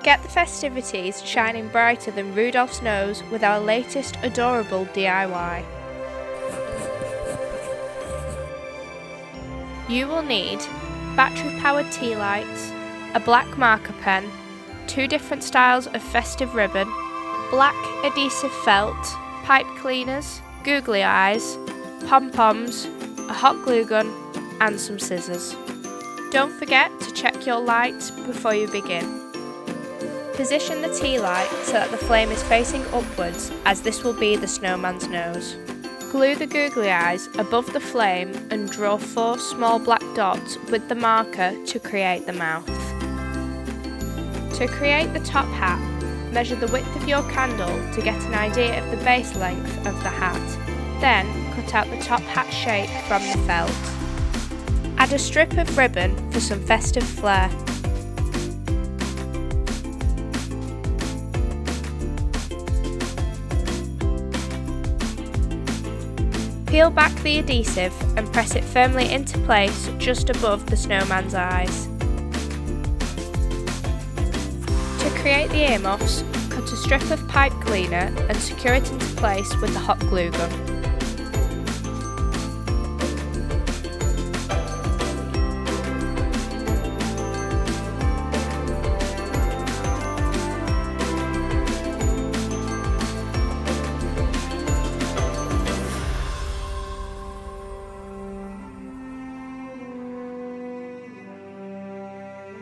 Get the festivities shining brighter than Rudolph's nose with our latest adorable DIY. You will need battery-powered tea lights, a black marker pen, 2 different styles of festive ribbon, black adhesive felt, pipe cleaners, googly eyes, pom-poms, a hot glue gun and some scissors. Don't forget to check your lights before you begin. Position the tea light so that the flame is facing upwards, as this will be the snowman's nose. Glue the googly eyes above the flame and draw 4 small black dots with the marker to create the mouth. To create the top hat, measure the width of your candle to get an idea of the base length of the hat. Then cut out the top hat shape from the felt. Add a strip of ribbon for some festive flair. Peel back the adhesive and press it firmly into place just above the snowman's eyes. To create the earmuffs, cut a strip of pipe cleaner and secure it into place with the hot glue gun.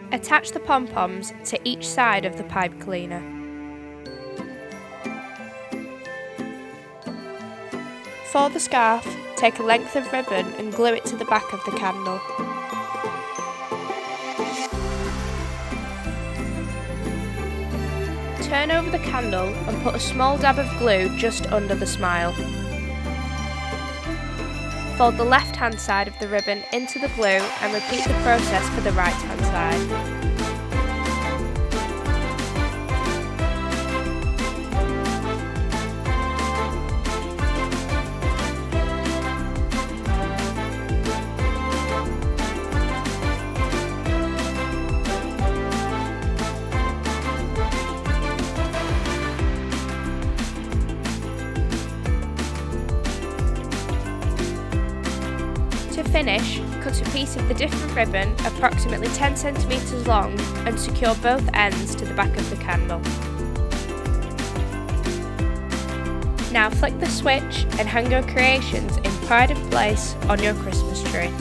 Attach the pom-poms to each side of the pipe cleaner. For the scarf, take a length of ribbon and glue it to the back of the candle. Turn over the candle and put a small dab of glue just under the smile. Fold the left-hand side of the ribbon into the glue and repeat the process for the right-hand side. To finish, cut a piece of the different ribbon approximately 10 cm long and secure both ends to the back of the candle. Now flick the switch and hang your creations in pride of place on your Christmas tree.